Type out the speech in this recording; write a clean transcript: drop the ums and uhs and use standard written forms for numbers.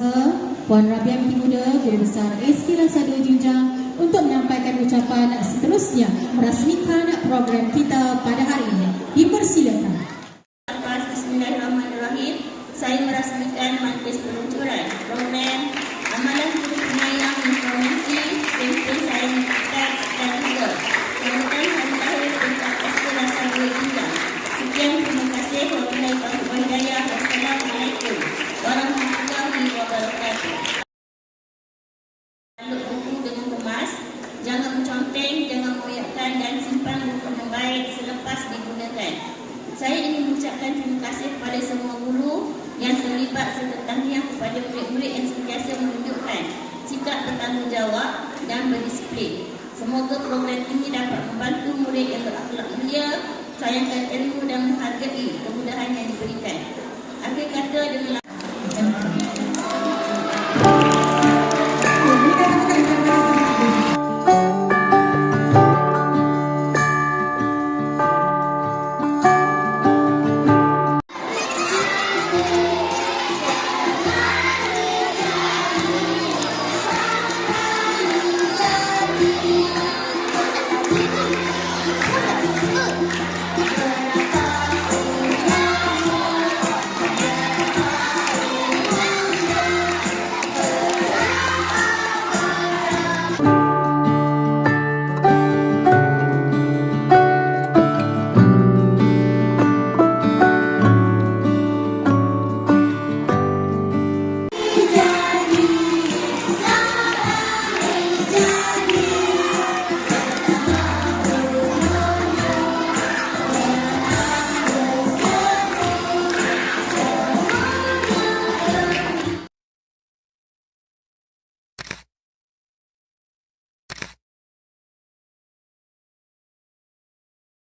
Puan Rabia Binti Muda, Guru Besar SK Lasa 2 Junjang untuk menyampaikan ucapan seterusnya merasmikan program kita pada hari ini. Dipersilakan. Bismillahirrahmanirrahim. Saya merasmikan majlis peluncuran program Amalan Guru Penyayang Informasi Tempoh Sains Teks dan juga Sambutan Hari Lahir Tingkat SK Lasa 2 Junjang. Sekian, terima kasih. Wabillahi taufiq wal hidayah. Wassalamualaikum warahmatullahi wabarakatuh. Tanduk buku dengan kemas, jangan menconteng, jangan koyakkan dan simpan buku yang baik selepas digunakan. Saya ingin mengucapkan terima kasih kepada semua guru yang terlibat serta tahniah kepada murid-murid yang sentiasa menunjukkan sikap bertanggungjawab dan berdisiplin. Semoga program ini dapat membantu murid yang berakhlak mulia, sayangkan ilmu dan